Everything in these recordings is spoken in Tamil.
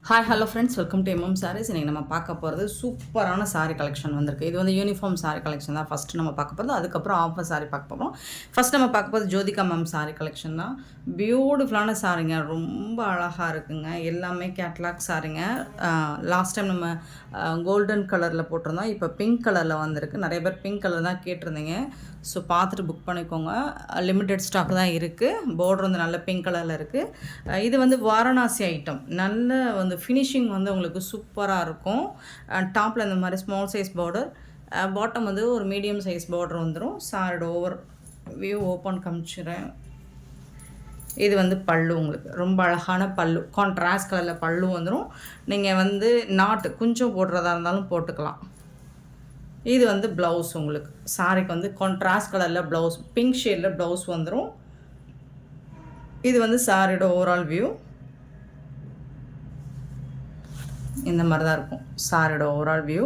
Hi hello friends, welcome to MM sarees. இன்றைக்கி நம்ம பார்க்க போகிறது சூப்பரான சாரீ கலெக்ஷன் வந்திருக்கு. இது வந்து யூனிஃபார்ம் சாரீ கலெக்ஷன் தான் ஃபஸ்ட்டு நம்ம பார்க்க போகிறது. அதுக்கப்புறம் ஆஃபர் சாரீ பார்க்க போகிறோம். ஃபஸ்ட் நம்ம பார்க்க போகிறது ஜோதிகா மேம் சாரீ கலெக்ஷன் தான். பியூட்டிஃபுல்லான சாரீங்க, ரொம்ப அழகாக இருக்குங்க. எல்லாமே கேட்லாக் சாரீங்க. லாஸ்ட் டைம் நம்ம கோல்டன் கலரில் போட்டிருந்தோம், இப்போ பிங்க் கலரில் வந்திருக்கு. நிறைய பேர் பிங்க் கலர் தான் கேட்டிருந்தீங்க. ஸோ பார்த்துட்டு புக் பண்ணிக்கோங்க. லிமிட்டட் ஸ்டாக் தான் இருக்குது. பார்டர் வந்து நல்ல பிங்க் கலரில் இருக்குது. இது வந்து வாரணாசி ஐட்டம். நல்ல வந்து ஃபினிஷிங் வந்து உங்களுக்கு சூப்பராக இருக்கும். டாப்பில் இந்த மாதிரி ஸ்மால் சைஸ் பார்டர், பாட்டம் வந்து ஒரு மீடியம் சைஸ் பார்டர் வந்துடும். சாரோட ஓவர் வியூ ஓப்பன் காமிச்சிடுறேன். இது வந்து பல்லு, உங்களுக்கு ரொம்ப அழகான பல்லு, கான்ட்ராஸ்ட் கலரில் பல்லு வந்துடும். நீங்கள் வந்து நாட்டு கொஞ்சம் போடுறதா இருந்தாலும் போட்டுக்கலாம். இது வந்து ப்ளவுஸ், உங்களுக்கு சாரிக்கு வந்து கான்ட்ராஸ்ட் கலரில் ப்ளவுஸ், பிங்க் ஷேடில் ப்ளவுஸ் வந்துடும். இது வந்து சாரியோட ஓவரால் வியூ இந்த மாதிரி தான் இருக்கும். சாரியோட ஓவரால் வியூ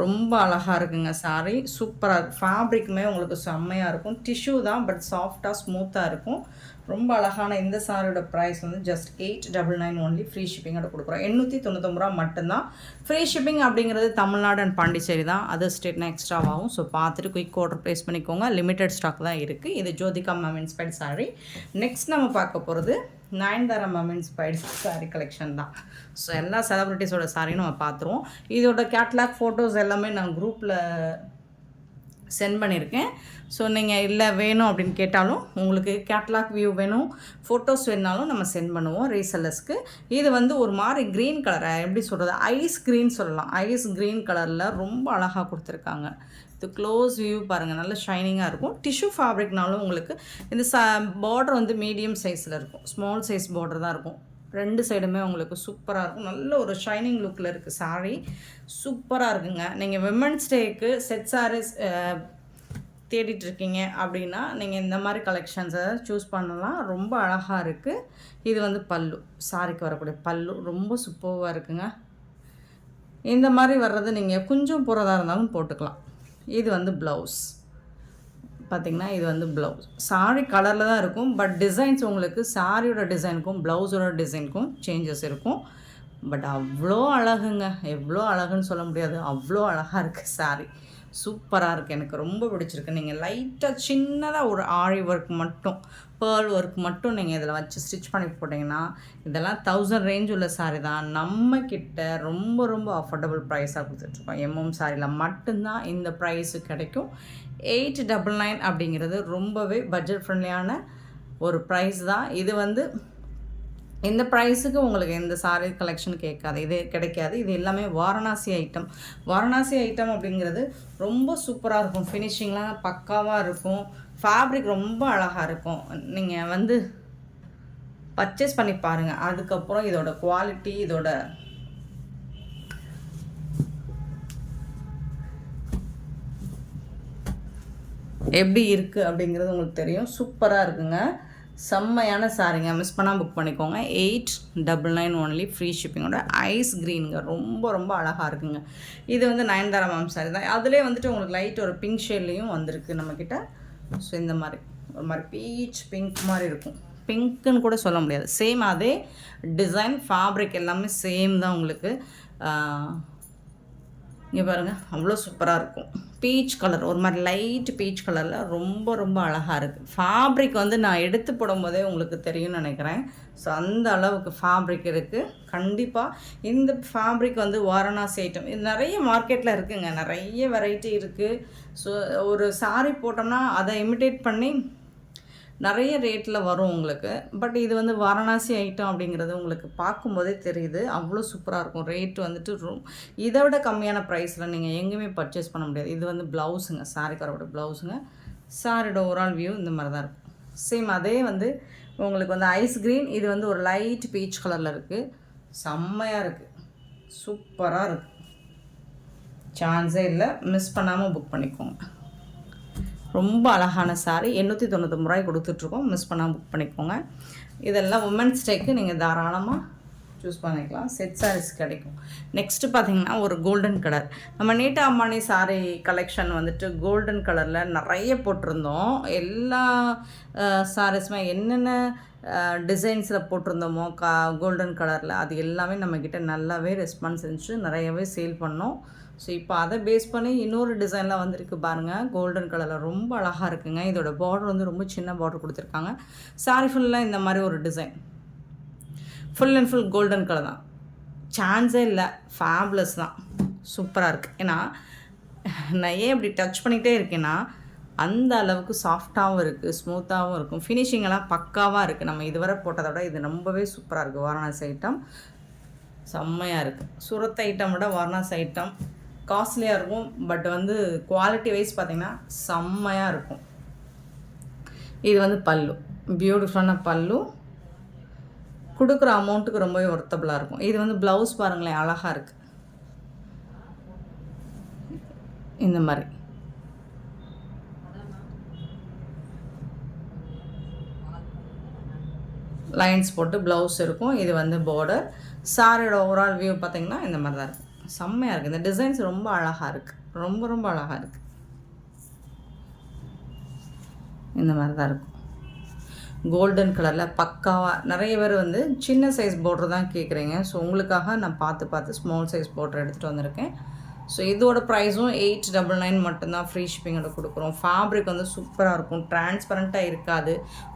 ரொம்ப அழகாக இருக்குங்க. சாரி சூப்பராக இருக்கும். ஃபேப்ரிக்குமே உங்களுக்கு செம்மையாக இருக்கும். டிஷ்யூ தான், பட் சாஃப்டாக ஸ்மூத்தாக இருக்கும். ரொம்ப அழகான இந்த சாரியோட ப்ரைஸ் வந்து ஜஸ்ட் 899 ஒன்லி. ஃப்ரீ ஷிப்பிங்கோட கொடுக்குறோம். 899 ரூபா மட்டும்தான். ஃப்ரீ ஷிப்பிங் அப்படிங்கிறது தமிழ்நாடு அண்ட் பாண்டிச்சேரி தான். அதர் ஸ்டேட்னா எக்ஸ்ட்ராவாகும். ஸோ பார்த்துட்டு குயிக் ஆர்டர் ப்ளேஸ் பண்ணிக்கோங்க. லிமிட்டட் ஸ்டாக் தான் இருக்குது. இது Jyothika ma'am inspired sorry. Next நம்ம பார்க்க போகிறது Nayanthara ma'am inspired sorry collection தான். ஸோ எல்லா செலிப்ரிட்டிஸோட சாரியும் நம்ம பார்த்துருவோம். இதோட கேட்லாக் ஃபோட்டோஸ் எல்லாமே நான் குரூப்பில் சென்ட் பண்ணியிருக்கேன். ஸோ நீங்கள் இல்லை வேணும் அப்படின்னு கேட்டாலும், உங்களுக்கு கேட்லாக் வியூ வேணும், ஃபோட்டோஸ் வேணுனாலும் நம்ம சென்ட் பண்ணுவோம் ரீசெல்லர்ஸ்க்கு. இது வந்து ஒரு மாதிரி க்ரீன் கலரை எப்படி சொல்கிறது, ஐஸ் க்ரீன் சொல்லலாம். ஐஸ் க்ரீன் கலரில் ரொம்ப அழகாக கொடுத்துருக்காங்க. இது க்ளோஸ் வியூ பாருங்கள், நல்ல ஷைனிங்காக இருக்கும். டிஷ்யூ ஃபேப்ரிக்னாலும் உங்களுக்கு இந்த பார்டர் வந்து மீடியம் சைஸில் இருக்கும். ஸ்மால் சைஸ் பார்டர் தான் இருக்கும். ரெண்டு சைடுமே உங்களுக்கு சூப்பராக இருக்கும். நல்ல ஒரு ஷைனிங் லுக்கில் இருக்குது சாரீ. சூப்பராக இருக்குங்க. நீங்கள் விமன்ஸ் டேக்கு செட் சாரீஸ் தேடிட்டுருக்கீங்க அப்படின்னா நீங்கள் இந்த மாதிரி கலெக்ஷன்ஸை சூஸ் பண்ணலாம். ரொம்ப அழகாக இருக்குது. இது வந்து பல்லு, சாரிக்கு வரக்கூடிய பல்லு ரொம்ப சூப்பராக இருக்குங்க. இந்த மாதிரி வர்றது நீங்கள் கொஞ்சம் போகிறதா இருந்தாலும் போட்டுக்கலாம். இது வந்து ப்ளவுஸ் பார்த்திங்கன்னா, இது வந்து ப்ளவுஸ். சாரி கலரில் தான் இருக்கும், பட் டிசைன்ஸ் உங்களுக்கு சாரியோட டிசைனுக்கும் ப்ளவுஸோட டிசைனுக்கும் சேஞ்சஸ் இருக்கும். பட் அவ்வளோ அழகுங்க, எவ்வளோ அழகுன்னு சொல்ல முடியாது, அவ்வளோ அழகாக இருக்குது சாரி. சூப்பராக இருக்குது, எனக்கு ரொம்ப பிடிச்சிருக்கு. நீங்கள் லைட்டாக சின்னதாக ஒரு ஆரி ஒர்க் மட்டும், பேர்ல் ஒர்க் மட்டும் நீங்கள் இதில் வச்சு ஸ்டிச் பண்ணி போட்டிங்கன்னா, இதெல்லாம் 1000 ரேஞ்ச் உள்ள சாரி தான். நம்மக்கிட்ட ரொம்ப ரொம்ப அஃபோர்டபுள் ப்ரைஸாக கொடுத்துட்ருக்கோம். எம்எம் சாரியில் மட்டும்தான் இந்த ப்ரைஸு கிடைக்கும். 899 அப்படிங்கிறது ரொம்பவே பட்ஜெட் ஃப்ரெண்ட்லியான ஒரு ப்ரைஸ் தான். இது வந்து இந்த ப்ரைஸுக்கு உங்களுக்கு எந்த சாரீ கலெக்ஷன் கேட்காது, இது கிடைக்காது. இது எல்லாமே வாரணாசி ஐட்டம். வாரணாசி ஐட்டம் அப்படிங்கிறது ரொம்ப சூப்பராக இருக்கும். ஃபினிஷிங்லாம் பக்காவாக இருக்கும். ஃபேப்ரிக் ரொம்ப அழகாக இருக்கும். நீங்கள் வந்து பர்ச்சேஸ் பண்ணி பாருங்கள். அதுக்கப்புறம் இதோட குவாலிட்டி, இதோட எப்படி இருக்குது அப்படிங்கிறது உங்களுக்கு தெரியும். சூப்பராக இருக்குங்க. செம்மையான சாரிங்க, மிஸ் பண்ணால் புக் பண்ணிக்கோங்க. 899 ஒன்லி. ஃப்ரீ ஷிப்பிங்கோட. ஐஸ் க்ரீனுங்க, ரொம்ப ரொம்ப அழகாக இருக்குங்க. இது வந்து நயன்தாரா மேம் சாரி தான். அதிலே வந்துட்டு உங்களுக்கு லைட் ஒரு பிங்க் ஷேட்லேயும் வந்திருக்கு நம்மக்கிட்ட. ஸோ இந்த மாதிரி ஒரு மாதிரி பீச் பிங்க் மாதிரி இருக்கும். பிங்க்குன்னு கூட சொல்ல முடியாது, சேம் அதே டிசைன், ஃபேப்ரிக் எல்லாமே சேம் தான் உங்களுக்கு. இங்கே பாருங்கள், அவ்வளோ சூப்பராக இருக்கும். பீச் கலர், ஒரு மாதிரி லைட் பீச் கலரில் ரொம்ப ரொம்ப அழகாக இருக்குது. ஃபேப்ரிக் வந்து நான் எடுத்து போடும்போதே உங்களுக்கு தெரியும்னு நினைக்கிறேன். ஸோ அந்த அளவுக்கு ஃபேப்ரிக் இருக்குது. கண்டிப்பாக இந்த ஃபேப்ரிக் வந்து வாரணாசி ஐட்டம். இது நிறைய மார்க்கெட்டில் இருக்குதுங்க, நிறைய வெரைட்டி இருக்குது. ஸோ ஒரு சாரி போட்டோம்னா அதை இமிட்டேட் பண்ணி நிறைய ரேட்டில் வரும் உங்களுக்கு. பட் இது வந்து வாரணாசி ஐட்டம் அப்படிங்கிறது உங்களுக்கு பார்க்கும்போதே தெரியுது. அவ்வளோ சூப்பராக இருக்கும். ரேட் வந்துட்டு இதை விட கம்மியான ப்ரைஸில் நீங்கள் எங்கேயுமே பர்ச்சேஸ் பண்ண முடியாது. இது வந்து ப்ளவுஸுங்க, சாரிக்காரோட ப்ளவுஸுங்க. சாரியோட ஓவரால் வியூ இந்த மாதிரி தான் இருக்கும். சேம் அதே வந்து உங்களுக்கு வந்து ஐஸ் க்ரீன். இது வந்து ஒரு லைட் பீச் கலரில் இருக்குது. செம்மையாக இருக்குது, சூப்பராக இருக்குது. சான்ஸே இல்லை, மிஸ் பண்ணாமல் புக் பண்ணிக்கோங்க. ரொம்ப அழகான சாரீ. 899 ரூபாய் கொடுத்துட்ருக்கோம். மிஸ் பண்ணால் புக் பண்ணிக்கோங்க. இதெல்லாம் உமன்ஸ் டேக்கு நீங்கள் தாராளமாக சூஸ் பண்ணிக்கலாம். செட் சாரீஸ் கிடைக்கும். நெக்ஸ்ட்டு பார்த்திங்கன்னா ஒரு கோல்டன் கலர். நம்ம நீட்டா அம்பானி சாரீ கலெக்ஷன் வந்துட்டு கோல்டன் கலரில் நிறைய போட்டிருந்தோம். எல்லா சாரீஸுமே என்னென்ன டிசைன்ஸில் போட்டிருந்தோமோ கோல்டன் கலரில் அது எல்லாமே நம்மக்கிட்ட நல்லாவே ரெஸ்பான்ஸ் இருந்துச்சு, நிறையவே சேல் பண்ணோம். ஸோ இப்போ அதை பேஸ் பண்ணி இன்னொரு டிசைன்லாம் வந்திருக்கு பாருங்கள், கோல்டன் கலரில் ரொம்ப அழகாக இருக்குங்க. இதோட பார்டர் வந்து ரொம்ப சின்ன பார்டர் கொடுத்துருக்காங்க. சாரி ஃபுல்லாக இந்த மாதிரி ஒரு design, full and full golden colour தான், சான்ஸே இல்லை, ஃபேப்லஸ் தான், சூப்பராக இருக்குது. ஏன்னா நான் ஏன் இப்படி டச் பண்ணிகிட்டே இருக்கேன்னா அந்த அளவுக்கு சாஃப்டாகவும் இருக்குது, ஸ்மூத்தாகவும் இருக்கும், ஃபினிஷிங்கெல்லாம் பக்காவாக இருக்குது. நம்ம இதுவரை போட்டதை விட இது ரொம்பவே சூப்பராக இருக்குது. வாரணாசி ஐட்டம் செம்மையாக இருக்குது. சூரத் ஐட்டம் விட வாரணாசி ஐட்டம் காஸ்ட்லியாக இருக்கும், பட் வந்து குவாலிட்டி வைஸ் பார்த்திங்கன்னா செம்மையாக இருக்கும். இது வந்து பல்லு, பியூட்டிஃபுல்லான பல்லு, கொடுக்குற அமௌண்ட்டுக்கு ரொம்பவே ஒர்த்தபுளாக இருக்கும். இது வந்து ப்ளவுஸ் பாருங்களேன், அழகாக இருக்குது. இந்த மாதிரி லைன்ஸ் போட்டு ப்ளவுஸ் இருக்கும். இது வந்து பார்டர். சாரியோட ஓவரால் வியூ பார்த்திங்கன்னா இந்த மாதிரி தான் இருக்குது. செம்மையாக இருக்குது. இந்த டிசைன்ஸ் ரொம்ப அழகாக இருக்குது, ரொம்ப ரொம்ப அழகாக இருக்குது. இந்த மாதிரி தான் இருக்கும், கோல்டன் கலரில் பக்காவாக. நிறைய பேர் வந்து சின்ன சைஸ் பார்டர் தான் கேட்குறீங்க. ஸோ உங்களுக்காக நான் பார்த்து ஸ்மால் சைஸ் பார்டர் எடுத்துகிட்டு வந்திருக்கேன். ஸோ இதோட ப்ரைஸும் 899 மட்டும்தான், ஃப்ரீ ஷிப்பிங்கோட கொடுக்குறோம். ஃபேப்ரிக் வந்து சூப்பராக இருக்கும், டிரான்ஸ்பரண்ட்டாக இருக்காது,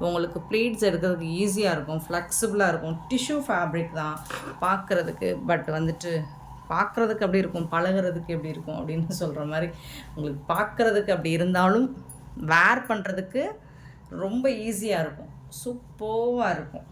உங்களுக்கு ப்ளீட்ஸ் எடுக்கிறதுக்கு ஈஸியாக இருக்கும், ஃப்ளெக்சிபிளாக இருக்கும். டிஷ்யூ ஃபேப்ரிக் தான் பார்க்குறதுக்கு, பட் வந்துட்டு பார்க்குறதுக்கு அப்படி இருக்கும், பழகிறதுக்கு எப்படி இருக்கும் அப்படின்னு சொல்கிற மாதிரி. உங்களுக்கு பார்க்குறதுக்கு அப்படி இருந்தாலும் வேர் பண்ணுறதுக்கு ரொம்ப ஈஸியாக இருக்கும், சூப்பராக இருக்கும்.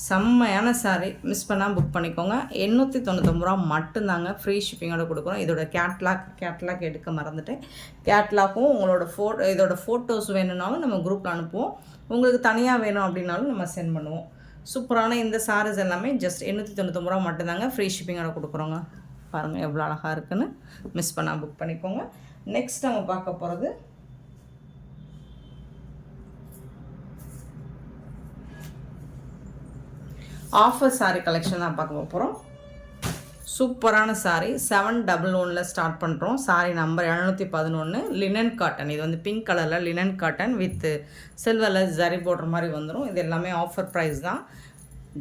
செம்மையான சாரீ, மிஸ் பண்ணால் புக் பண்ணிக்கோங்க. 899 ரூபா மட்டும்தாங்க, ஃப்ரீ ஷிப்பிங்கோட கொடுக்குறோம். இதோட கேட்லாக் எடுக்க மறந்துட்டேன். கேட்லாக்கும் உங்களோட இதோட ஃபோட்டோஸ் வேணும்னாலும் நம்ம குரூப்பில் அனுப்புவோம். உங்களுக்கு தனியாக வேணும் அப்படின்னாலும் நம்ம சென்ட் பண்ணுவோம். சூப்பரான இந்த சாரீஸ் எல்லாமே ஜஸ்ட் 899 ரூபா மட்டும்தாங்க, ஃப்ரீ ஷிப்பிங்கோட கொடுக்குறோங்க. பாருங்கள் எவ்வளோ அழகாக இருக்குன்னு, மிஸ் பண்ணால் புக் பண்ணிக்கோங்க. நெக்ஸ்ட் நம்ம பார்க்க போகிறது ஆஃபர் சாரீ கலெக்ஷன் தான் பார்க்க போகிறோம். சூப்பரான சாரீ 711 ஸ்டார்ட் பண்ணுறோம். Sari number 711, linen cotton. இது வந்து பிங்க் கலரில் லினன் காட்டன் வித் சில்வரில் ஜரி போடுற மாதிரி வந்துடும். இது எல்லாமே ஆஃபர் ப்ரைஸ் தான்,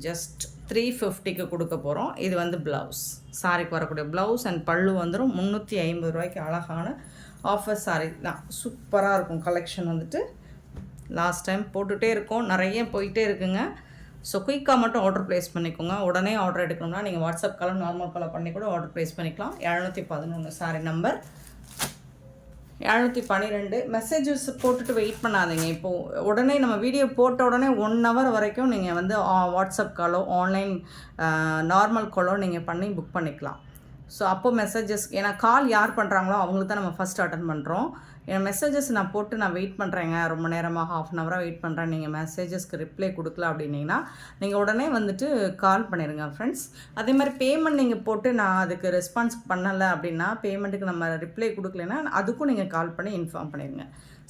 ஜஸ்ட் 350க்கு கொடுக்க போகிறோம். இது வந்து ப்ளவுஸ், சாரீக்கு வரக்கூடிய ப்ளவுஸ் அண்ட் பல்லு வந்துடும். 350 ரூபாய்க்கு அழகான ஆஃபர் சாரீ தான், சூப்பராக இருக்கும். கலெக்ஷன் வந்துட்டு லாஸ்ட் டைம் போட்டுகிட்டே இருக்கோம், நிறைய போயிட்டே இருக்குங்க. ஸோ குயிக்காக மட்டும் ஆர்டர் ப்ளேஸ் பண்ணிக்கோங்க. உடனே ஆர்டர் எடுக்கணும்னா நீங்கள் வாட்ஸ்அப் காலம் நார்மல் காலம் பண்ணி கூட ஆர்டர் ப்ளேஸ் பண்ணிக்கலாம். 711 சாரி நம்பர் 712. மெசேஜஸ் போட்டுட்டு வெயிட் பண்ணாதீங்க. இப்போது உடனே நம்ம வீடியோ போட்ட உடனே 1 hour வரைக்கும் நீங்கள் வந்து வாட்ஸ்அப் காலோ ஆன்லைன் நார்மல் காலோ நீங்கள் பண்ணி புக் பண்ணிக்கலாம். ஸோ அப்போது மெசேஜஸ், ஏன்னா கால் யார் பண்ணுறாங்களோ அவங்களுக்கு தான் நம்ம ஃபஸ்ட் அட்டன் பண்ணுறோம். என் மெசேஜஸ் நான் போட்டு நான் வெயிட் பண்ணுறேங்க, ரொம்ப நேரமாக ½ an hour வெயிட் பண்ணுறேன், நீங்கள் மெசேஜஸ்க்கு ரிப்ளை கொடுக்கல அப்படின்னீங்கன்னா நீங்கள் உடனே வந்துட்டு கால் பண்ணிடுங்க ஃப்ரெண்ட்ஸ். அதே மாதிரி பேமெண்ட் நீங்கள் போட்டு நான் அதுக்கு ரெஸ்பான்ஸ் பண்ணலை அப்படின்னா, பேமெண்ட்டுக்கு நம்ம ரிப்ளை கொடுக்கலன்னா அதுக்கும் நீங்கள் கால் பண்ணி இன்ஃபார்ம் பண்ணிடுங்க.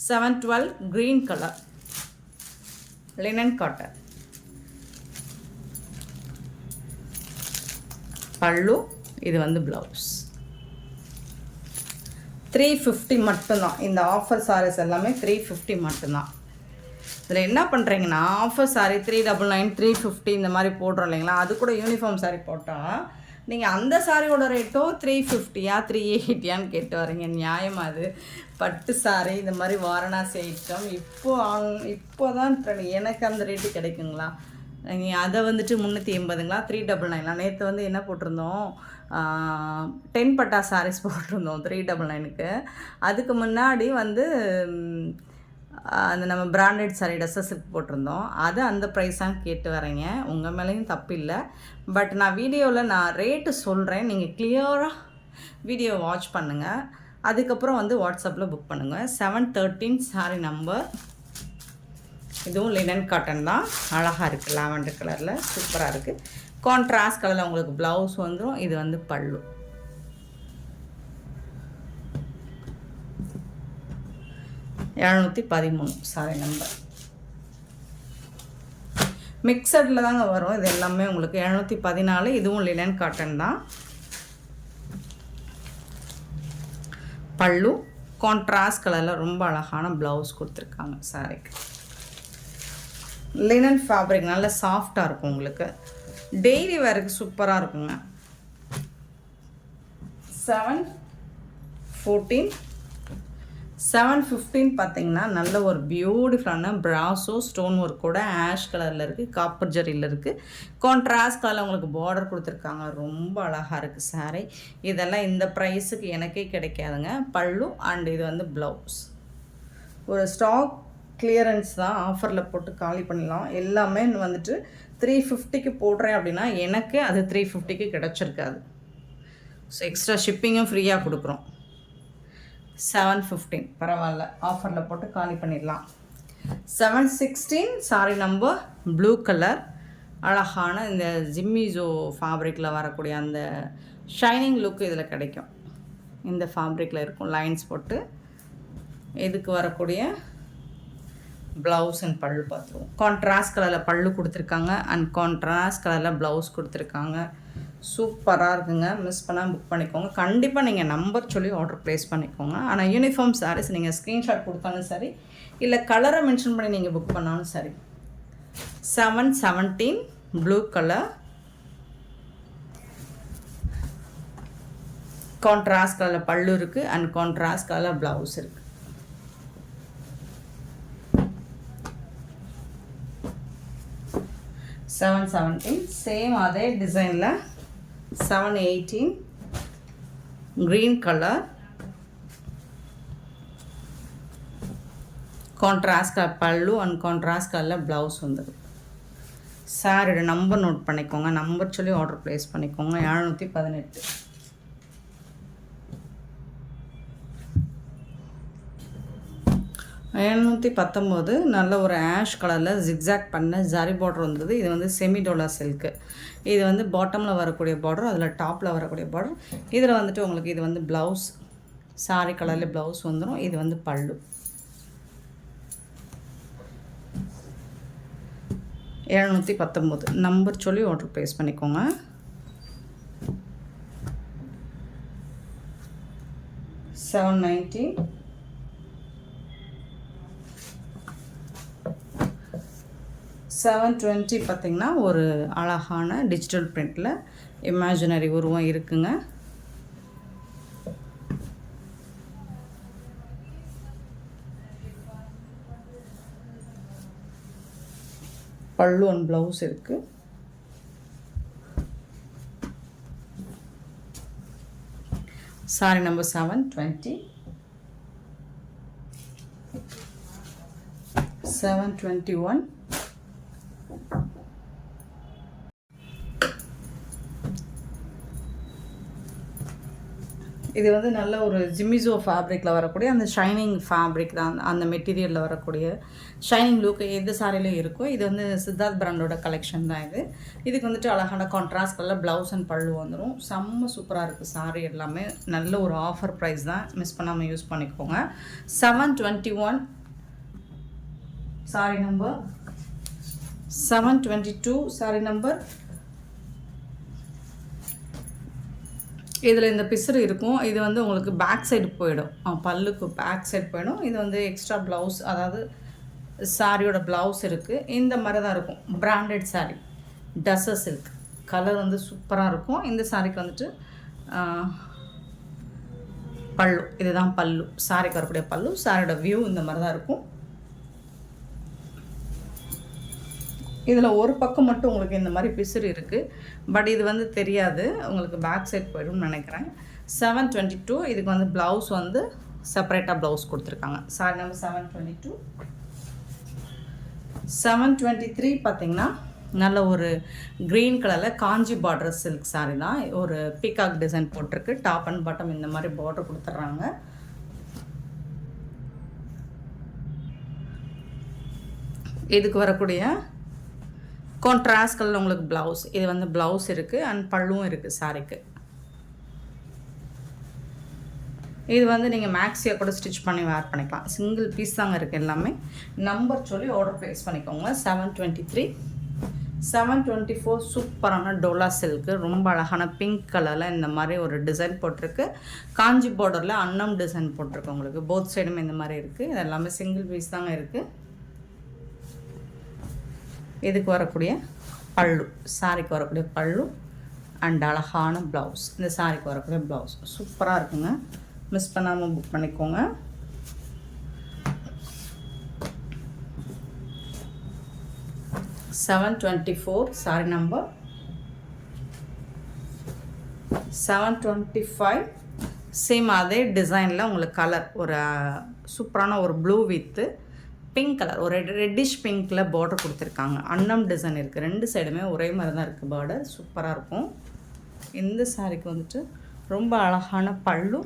712 க்ரீன் கலர் லினன் காட்டன், பல்லு, இது வந்து ப்ளவுஸ். 350 மட்டும்தான். இந்த ஆஃபர் சாரீஸ் எல்லாமே 350 மட்டும்தான். இதில் என்ன பண்ணுறீங்கன்னா, ஆஃபர் சாரீ 399, 350 இந்த மாதிரி போடுறோம் இல்லைங்களா, அது கூட யூனிஃபார்ம் சாரீ போட்டால் நீங்கள் அந்த சாரியோட ரேட்டும் 350யா 380யான்னு கேட்டு வரீங்க. நியாயமாக அது? பட்டு சாரீ இந்த மாதிரி வாரணாசி ஐட்டம் இப்போ தான் எனக்கு அந்த ரேட்டு கிடைக்குங்களா? நீங்கள் அதை வந்துட்டு 380ங்களா 399. நேற்று வந்து என்ன போட்டிருந்தோம், 10 பட்டா சாரீஸ் போட்டிருந்தோம் 399க்கு. அதுக்கு முன்னாடி வந்து அந்த நம்ம பிராண்டட் சாரீ ட்ரெஸ்ஸஸுக்கு போட்டிருந்தோம். அது அந்த ப்ரைஸாக கேட்டு வரேங்க. உங்கள் மேலேயும் தப்பு இல்லை, பட் நான் வீடியோவில் நான் ரேட்டு சொல்கிறேன், நீங்கள் கிளியராக வீடியோ வாட்ச் பண்ணுங்கள். அதுக்கப்புறம் வந்து வாட்ஸ்அப்பில் புக் பண்ணுங்கள். 713 சாரீ நம்பர். இதுவும் லினன் காட்டன் தான், அழகாக இருக்குது, லாவெண்டர் கலரில் சூப்பராக இருக்குது. கான்ட்ராஸ்ட் கலரில் உங்களுக்கு ப்ளவுஸ் வந்துடும். இது வந்து பல்லு. $713 சாரி நம்பர். மிக்சடில் தாங்க வரும் இது எல்லாமே உங்களுக்கு. 714. இதுவும் லினன் காட்டன் தான், பல்லு கான்ட்ராஸ்ட் கலரில் ரொம்ப அழகான ப்ளவுஸ் கொடுத்துருக்காங்க சாரிக்கு. லினன் ஃபேப்ரிக் நல்ல சாஃப்டாக இருக்கும் உங்களுக்கு. டெய்லி வேருக்கு சூப்பராக இருக்குங்க. 714 715 பார்த்தீங்கன்னா நல்ல ஒரு பியூட்டிஃபுல்லான ப்ராஸோ ஸ்டோன் ஒர்க்கோட ஆஷ் கலரில் இருக்குது, காப்பர் ஜரியில் இருக்குது. கான்ட்ராஸ்ட் கலரில் உங்களுக்கு பார்டர் கொடுத்துருக்காங்க. ரொம்ப அழகாக இருக்குது சாரீ. இதெல்லாம் இந்த ப்ரைஸுக்கு எனக்கே கிடைக்காதுங்க. பல்லு அண்ட் இது வந்து ப்ளவுஸ். ஒரு ஸ்டாக் கிளியரன்ஸ் தான், ஆஃபரில் போட்டு காலி பண்ணலாம். எல்லாமே வந்துட்டு 350க்கு போடுறேன் அப்படின்னா எனக்கு அது 350க்கு கிடச்சிருக்காது. ஸோ எக்ஸ்ட்ரா ஷிப்பிங்கும் ஃப்ரீயாக கொடுக்குறோம். 715 பரவாயில்ல, ஆஃபரில் போட்டு காலி பண்ணிடலாம். 716 சாரி நம்பர் ப்ளூ கலர். அழகான இந்த ஜிம்மிசோ ஃபேப்ரிக்கில் வரக்கூடிய அந்த ஷைனிங் லுக் இதில் கிடைக்கும். இந்த ஃபேப்ரிக்கில் இருக்கும் லைன்ஸ் போட்டு. இதுக்கு வரக்கூடிய ப்ளவுஸ் அண்ட் பல்லு பார்த்துருவோம். கான்ட்ராஸ்ட் கலரில் பல்லு கொடுத்துருக்காங்க அண்ட் கான்ட்ராஸ்ட் கலரில் ப்ளவுஸ் கொடுத்துருக்காங்க. சூப்பராக இருக்குங்க. மிஸ் பண்ணால் புக் பண்ணிக்கோங்க. கண்டிப்பாக நீங்கள் நம்பர் சொல்லி ஆர்டர் ப்ளேஸ் பண்ணிக்கோங்க. ஆனால் யூனிஃபார்ம் சாரீஸ் நீங்கள் ஸ்க்ரீன்ஷாட் கொடுத்தாலும் சரி, இல்லை கலரை மென்ஷன் பண்ணி நீங்கள் புக் பண்ணாலும் சரி. 717 ப்ளூ கலர். கான்ட்ராஸ்ட் கலரில் பல்லு இருக்குது அண்ட் கான்ட்ராஸ்ட் கலரில் ப்ளவுஸ் இருக்குது. 717 சேம் அதே டிசைனில் 718 க்ரீன் கலர். கான்ட்ராஸ்ட் கலர் பல்லு அண்ட் கான்ட்ராஸ்ட் கலரில் ப்ளவுஸ் வந்துடும். சாரியோட நம்பர் நோட் பண்ணிக்கோங்க. நம்பர் சொல்லி ஆர்டர் ப்ளேஸ் பண்ணிக்கோங்க. 718. 719 நல்ல ஒரு ஆஷ் கலரில் ஜிக்ஸாக் பண்ண ஜரி பார்டர் வந்தது. இது வந்து செமி டோலா சில்க்கு. இது வந்து பாட்டமில் வரக்கூடிய பார்டர், அதில் டாப்பில் வரக்கூடிய பார்டர். இதில் வந்துட்டு உங்களுக்கு இது வந்து ப்ளவுஸ், சாரி கலரில் ப்ளவுஸ் வந்துடும். இது வந்து பல்லு. 719 நம்பர் சொல்லி ஆர்டர் ப்ளேஸ் பண்ணிக்கோங்க. 719 720 பார்த்திங்கன்னா ஒரு அழகான டிஜிட்டல் பிரிண்டில் இமேஜினரி உருவம் இருக்குங்க. பல்லு அண்ட் ப்ளவுஸ் இருக்குது. Sorry number 720. 721 இது வந்து நல்ல ஒரு ஜிமிசோ ஃபேப்ரிக்கில் வரக்கூடிய அந்த ஷைனிங் ஃபேப்ரிக் தான். அந்த மெட்டீரியலில் வரக்கூடிய ஷைனிங் லுக் எந்த சாரிலையும் இருக்கும். இது வந்து சித்தார்த் பிராண்டோட கலெக்ஷன் தான் இது. இதுக்கு வந்துட்டு அழகான கான்ட்ராஸ்ட் கலர் ப்ளவுஸ் அண்ட் பல்லு வந்துடும். செம்ம சூப்பராக இருக்குது சாரி எல்லாமே. நல்ல ஒரு ஆஃபர் ப்ரைஸ் தான், மிஸ் பண்ணாமல் யூஸ் பண்ணிக்கோங்க. 721 சாரி நம்பர் 722 சாரி நம்பர். இதில் இந்த பிசுறு இருக்கும். இது வந்து உங்களுக்கு பேக் சைடு போயிடும், பல்லுக்கு பேக் சைடு போயிடும். இது வந்து எக்ஸ்ட்ரா ப்ளவுஸ், அதாவது சாரியோட ப்ளவுஸ் இருக்குது. இந்த மாதிரி தான் இருக்கும். Branded sari, tussar silk colour வந்து சூப்பராக இருக்கும். இந்த சாரிக்கு வந்துட்டு பல்லு, இதுதான் பல்லு. சாரிக்கு வரக்கூடிய பல்லு. சாரியோட வியூ இந்த மாதிரி தான் இருக்கும். இதில் ஒரு பக்கம் மட்டும் உங்களுக்கு இந்த மாதிரி பிசுறு இருக்குது. பட் இது வந்து தெரியாது, உங்களுக்கு பேக் சைட் போய்டும்னு நினைக்கிறேன். 722 இதுக்கு வந்து ப்ளவுஸ் வந்து செப்பரேட்டாக ப்ளவுஸ் கொடுத்துருக்காங்க. Sorry number 722. 723 பார்த்திங்கன்னா நல்ல ஒரு க்ரீன் கலரில் காஞ்சி பார்டர் சில்க் சாரி தான். ஒரு பீகாக் டிசைன் போட்டிருக்கு. டாப் அண்ட் பாட்டம் இந்த மாதிரி பார்டர் கொடுத்துட்றாங்க. இதுக்கு வரக்கூடிய கான்ட்ராஸ்ட் கலர் உங்களுக்கு ப்ளவுஸ். இது வந்து ப்ளவுஸ் இருக்குது அண்ட் பல்லுவும் இருக்குது சாரிக்கு. இது வந்து நீங்கள் மேக்ஸியாக கூட ஸ்டிச் பண்ணி வேர் பண்ணிக்கலாம். சிங்கிள் பீஸ் தாங்க இருக்குது எல்லாமே. நம்பர் சொல்லி ஆர்டர் ப்ளேஸ் பண்ணிக்கோங்க. 723. 724 சூப்பரான டோலா சில்க்கு. ரொம்ப அழகான பிங்க் கலரில் இந்த மாதிரி ஒரு டிசைன் போட்டிருக்கு. காஞ்சி பார்டரில் அன்னம் டிசைன் போட்டிருக்கு. உங்களுக்கு போத் சைடுமே இந்த மாதிரி இருக்குது. இது எல்லாமே சிங்கிள் பீஸ் தாங்க இருக்குது. இதுக்கு வரக்கூடிய பல்லு, சாரிக்கு வரக்கூடிய பல்லு அண்ட் அழகான ப்ளவுஸ். இந்த சாரிக்கு வரக்கூடிய ப்ளவுஸ் சூப்பராக இருக்குங்க. மிஸ் பண்ணாமல் புக் பண்ணிக்கோங்க. $724 சாரி நம்பர் 725. சேம் அதே டிசைனில் உங்களுக்கு கலர் ஒரு சூப்பரான ஒரு ப்ளூ வித்து பிங்க் கலர், ஒரு ரெட்டிஷ் பிங்க்கில் பார்டர் கொடுத்துருக்காங்க. அன்னம் டிசைன் இருக்குது. 2 சைடுமே ஒரே மாதிரி தான் இருக்குது பார்டர். சூப்பராக இருக்கும். இந்த சாரிக்கு வந்துட்டு ரொம்ப அழகான பல்லு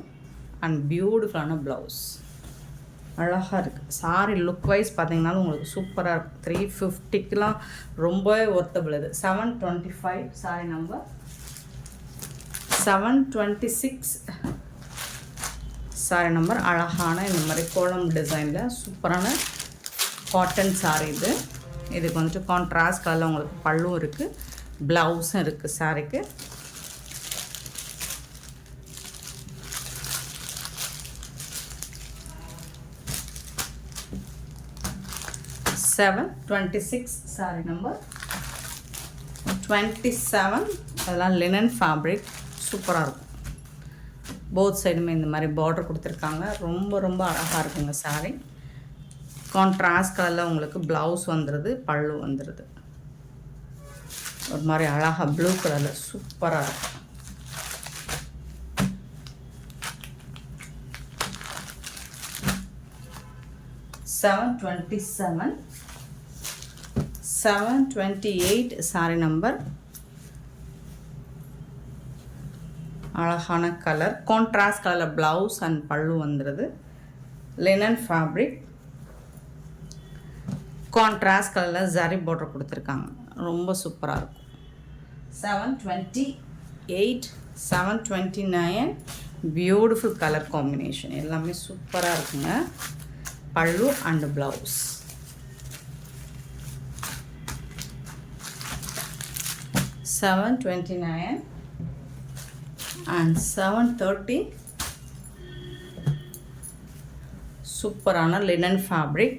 அண்ட் பியூட்டிஃபுல்லான ப்ளவுஸ். அழகாக இருக்குது. சாரி லுக் வைஸ் பார்த்தீங்கன்னாலும் உங்களுக்கு சூப்பராக இருக்கும். 350க்கெலாம் ரொம்பவே ஒர்த்தபிள் இது. 725 சாரி நம்பர் 726 சாரி நம்பர். அழகான இந்த மாதிரி கோலம் டிசைனில் சூப்பரான காட்டன் சாரி இது. இதுக்கு வந்துட்டு கான்ட்ராஸ்ட் கலரில் உங்களுக்கு பல்லும் இருக்குது, ப்ளவுஸும் இருக்குது சாரிக்கு. $726 சாரி நம்பர் 27. அதெல்லாம் லினன் ஃபேப்ரிக் சூப்பராக இருக்கும். போத் சைடுமே இந்த மாதிரி பார்டர் கொடுத்துருக்காங்க. ரொம்ப ரொம்ப அழகாக இருக்குங்க சாரி. கான்ட்ராஸ்ட் கலரில் உங்களுக்கு ப்ளவுஸ் வந்துடுது, பல்லு வந்துடுது. ஒரு மாதிரி அழகாக ப்ளூ கலரில் சூப்பராக இருக்கும். $728 சாரி நம்பர். அழகான கலர், கான்ட்ராஸ்ட் கலரில் ப்ளவுஸ் அண்ட் பல்லு வந்துடுது. லினன் ஃபேப்ரிக், கான்ட்ராஸ்ட் கலரில் ஜரி பார்டர் கொடுத்துருக்காங்க. ரொம்ப சூப்பராக இருக்கும். 728 729 பியூட்டிஃபுல் கலர் காம்பினேஷன். எல்லாமே சூப்பராக இருக்குங்க. பல்லு அண்ட் ப்ளவுஸ். $729 and 730 சூப்பரான லினன் ஃபேப்ரிக்.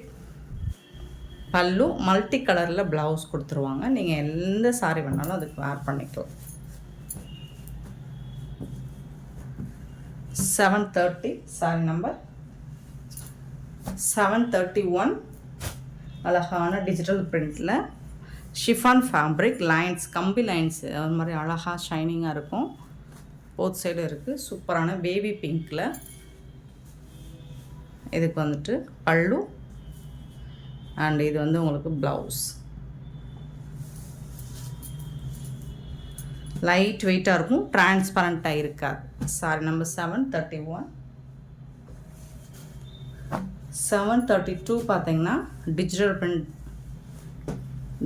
பல்லு மல்டி கலரில் ப்ளவுஸ் கொடுத்துருவாங்க. நீங்கள் எந்த சாரி வேணாலும் அதுக்கு வேர் பண்ணிக்கலாம். 730 சாரி நம்பர் 731. அழகான டிஜிட்டல் பிரிண்டில் ஷிஃபான் ஃபேப்ரிக், லைன்ஸ் கம்பி லைன்ஸ் அது மாதிரி அழகாக ஷைனிங்காக இருக்கும். போத் சைடு இருக்குது. சூப்பரான பேபி பிங்க்கில். இதுக்கு வந்துட்டு பல்லு அண்ட் இது வந்து உங்களுக்கு ப்ளவுஸ். லைட் வெயிட்டாக இருக்கும், டிரான்ஸ்பரண்ட்டாக இருக்காது. Sorry number 731. 732 பார்த்தீங்கன்னா டிஜிட்டல் பிரிண்ட்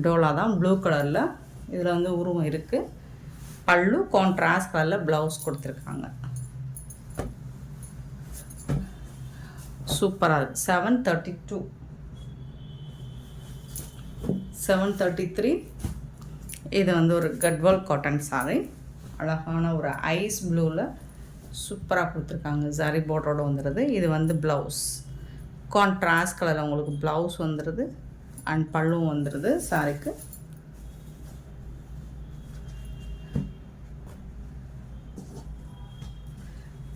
டோலா தான், ப்ளூ கலரில். இதில் வந்து உருவம் இருக்குது. பல்லு கான்ட்ராஸ்ட் கலரில் ப்ளவுஸ் கொடுத்துருக்காங்க. சூப்பராக இருக்குது. 732. 733. இது வந்து ஒரு கட்வால் காட்டன் சாரி. அழகான ஒரு ஐஸ் ப்ளூவில் சூப்பராக கொடுத்துருக்காங்க. ஜரி பார்டரோட வந்துடுது. இது வந்து ப்ளவுஸ் கான்ட்ராஸ்ட் கலரில் உங்களுக்கு ப்ளவுஸ் வந்துடுது அண்ட் பல்லும் வந்துடுது சாரிக்கு.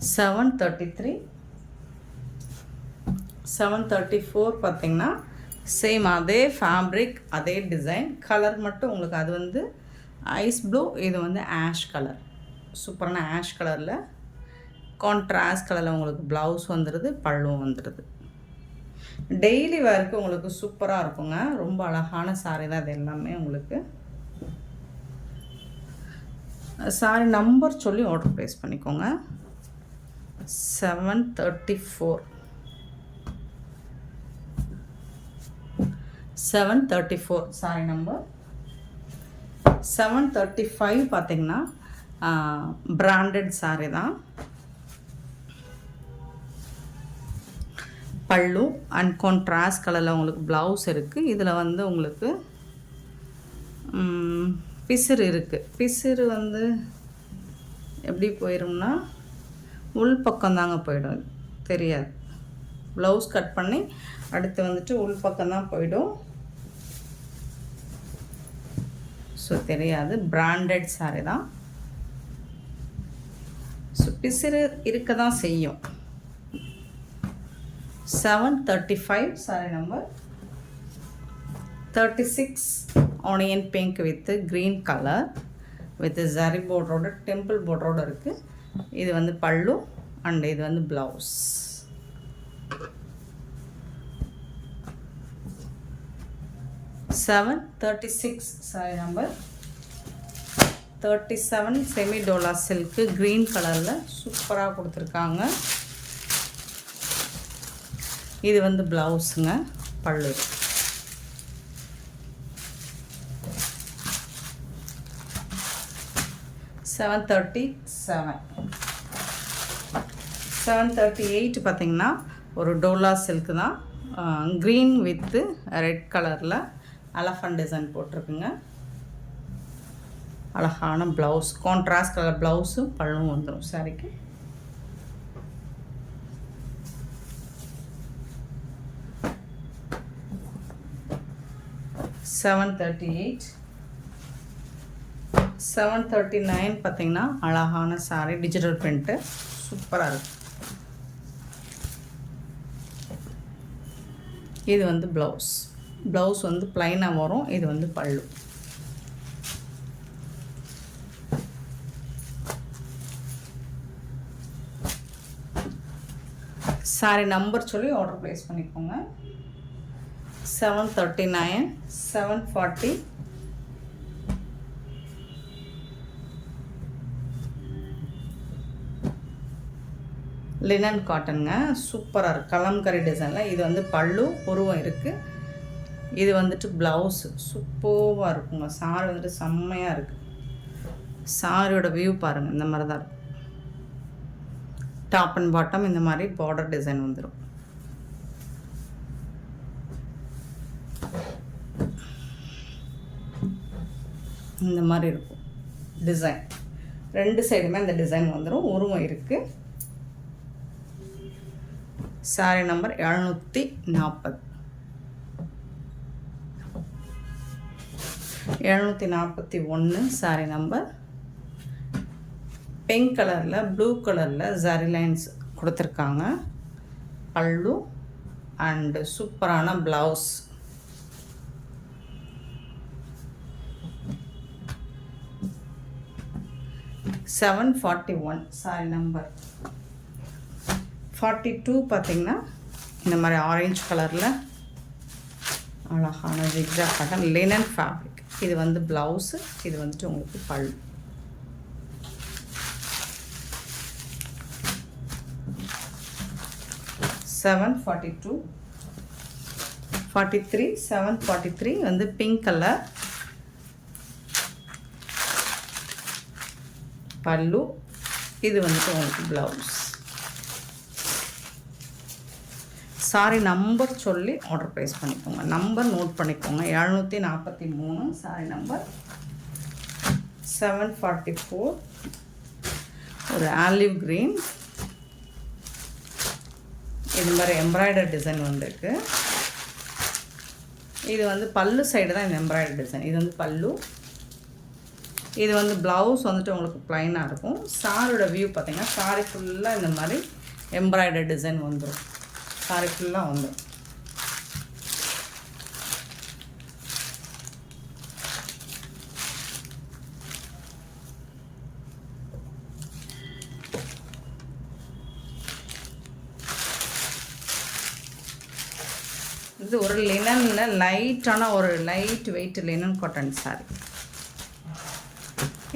$733. 734 பார்த்தீங்கன்னா சேம் அதே ஃபேப்ரிக், அதே டிசைன், கலர் மட்டும் உங்களுக்கு அது வந்து ஐஸ் ப்ளூ, இது வந்து ஆஷ் கலர். சூப்பரான ஆஷ் கலரில் கான்ட்ராஸ்ட் கலரில் உங்களுக்கு ப்ளவுஸ் வந்துடுது, பல்லும் வந்துடுது. டெய்லி வேருக்கு உங்களுக்கு சூப்பராக இருக்குங்க. ரொம்ப அழகான சாரி தான் இது எல்லாமே. உங்களுக்கு சாரி நம்பர் சொல்லி ஆர்டர் ப்ளேஸ் பண்ணிக்கோங்க. 734. 734 சாரி நம்பர். 735 பார்த்தீங்கன்னா பிராண்டட் சாரி தான். பல்லு அண்ட் கான்ட்ராஸ்ட் கலரில் உங்களுக்கு ப்ளவுஸ் இருக்குது. இதில் வந்து உங்களுக்கு பிசிறு இருக்குது. பிசிறு வந்து எப்படி போயிடும்னா உள் பக்கம் தாங்க போயிடும், தெரியாது. ப்ளவுஸ் கட் பண்ணி அடுத்து வந்துட்டு உள் பக்கம் தான் போயிடும். ஸோ தெரியாது, பிராண்டட் சாரீ தான். ஸோ பிசிறு இருக்க தான் செய்யும். 735 sari number 36 onion pink with green colour with zari போர்டரோட டெம்பிள் போர்டரோடு இருக்குது. இது வந்து பல்லு அண்ட் இது வந்து blouse. Seven 36 sari number 37 semi dola silk green கலரில் சூப்பராக கொடுத்துருக்காங்க. இது வந்து ப்ளவுஸுங்க, பல்லு. செவன் 738 பார்த்திங்கன்னா ஒரு டோலா சில்க்கு தான், க்ரீன் வித்து ரெட் கலரில் எலஃபண்ட் டிசைன் போட்டிருக்குங்க. அழகான ப்ளவுஸ், கான்ட்ராஸ்ட் கலர் ப்ளவுஸும் பல்லும் வந்துடும் சாரிக்கு. செவன் 739 பார்த்திங்கன்னா அழகான சாரி, டிஜிட்டல் பிரிண்ட்டு சூப்பராக இருக்குது. இது வந்து ப்ளவுஸ் வந்து ப்ளைனாக வரும். இது வந்து பல்லு. சாரி நம்பர் சொல்லி ஆர்டர் ப்ளேஸ் பண்ணிக்கோங்க. 739 740 லினன் காட்டனுங்க, சூப்பராக இருக்குது, கலம்கரி டிசைனில். இது வந்து பல்லு, உருவம் இருக்குது. இது வந்துட்டு ப்ளவுஸு சூப்பராக இருக்குங்க. சாரி வந்துட்டு செம்மையாக இருக்குது. சாரியோட வியூ பாருங்கள், இந்த மாதிரி தான் இருக்கும். டாப் அண்ட் பாட்டம் இந்த மாதிரி பார்டர் டிசைன் வந்துடும். இந்த மாதிரி இருக்கும் டிசைன். ரெண்டு சைடுமே இந்த டிசைன் வந்துடும். உருவம் இருக்குது. Sorry number 740 741 sorry number. Pink கலரில் ப்ளூ கலரில் ஜரி லைன்ஸ் கொடுத்துருக்காங்க. பல்லு அண்டு சூப்பரான ப்ளவுஸ். செவன் 41 சாரி நம்பர் 42 பார்த்திங்கன்னா இந்த மாதிரி ஆரஞ்சு கலரில் அழகான ஜிக்ஜாக் பேட்டர்ன் லினன் ஃபேப்ரிக். இது வந்து ப்ளவுஸு, இது வந்துட்டு உங்களுக்கு பல்லு. செவன் 743 வந்து பிங்க் கலர், பல்லு. இது வந்துட்டு உங்களுக்கு ப்ளவுஸ். சாரி நம்பர் சொல்லி ஆர்டர் ப்ளேஸ் பண்ணிக்கோங்க. நம்பர் நோட் பண்ணிக்கோங்க. 743 சாரி நம்பர். 744 ஒரு ஆலிவ் க்ரீன், இது மாதிரி எம்ப்ராய்டரி டிசைன் வந்துருக்கு. இது வந்து பல்லு சைடு தான் இந்த எம்ப்ராய்டரி டிசைன். இது வந்து பல்லு. இது வந்து ப்ளவுஸ் வந்துட்டு உங்களுக்கு ப்ளைனாக இருக்கும். சாரியோட வியூ பார்த்திங்கன்னா சாரி ஃபுல்லாக இந்த மாதிரி எம்ப்ராய்டரி டிசைன் வந்துடும். சாரி ஃபுல்லாக வந்துடும். இது ஒரு லினனில் லைட்டான ஒரு light weight linen cotton sorry.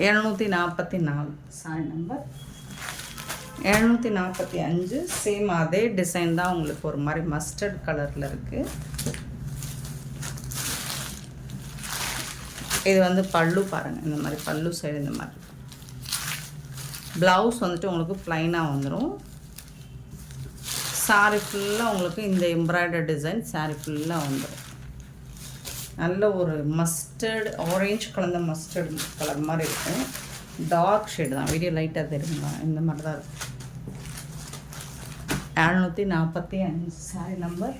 744 sorry number. 745 same அதே டிசைன் தான் உங்களுக்கு ஒரு மாதிரி மஸ்டர்ட் கலரில் இருக்குது. இது வந்து பல்லு பாருங்கள், இந்த மாதிரி பல்லு சைடு இந்த மாதிரி. ப்ளவுஸ் வந்துட்டு உங்களுக்கு ப்ளைனாக வந்துடும். சாரி ஃபுல்லாக உங்களுக்கு இந்த எம்ப்ராய்டரி டிசைன் சாரி ஃபுல்லாக வந்துடும். நல்ல ஒரு மஸ்டர்டு ஆரஞ்சு கலந்த மஸ்டர்ட் கலர் மாதிரி இருக்கும். டார்க் ஷேடு தான், வீடியோ லைட்டாக தெரியுங்களா, இந்த மாதிரி தான் இருக்கும். 745 சாரி நம்பர்.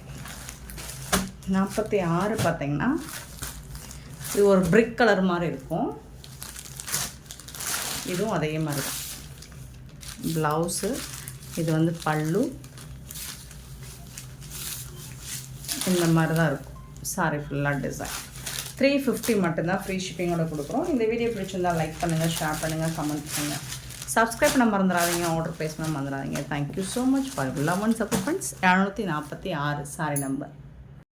46 பார்த்திங்கன்னா இது ஒரு பிரிக் கலர் மாதிரி இருக்கும். இதுவும் அதே மாதிரி தான். ப்ளவுஸு, இது வந்து பல்லு, இந்த மாதிரி தான் இருக்கும். சாரி ஃபுல்லாக டிசைன். 350 மட்டும்தான் ஃப்ரீ ஷிப்பிங்கோட கொடுக்குறோம். இந்த வீடியோ பிடிச்சிருந்தால் லைக் பண்ணுங்கள், ஷேர் பண்ணுங்கள், கமெண்ட் பண்ணுங்கள். சப்ஸ்கிரைப் பண்ண மறந்துடாதீங்க, ஆர்டர் ப்ளேஸ் பண்ண மறந்துடாதீங்க. Thank you so much for love and support friends. 746 sorry number.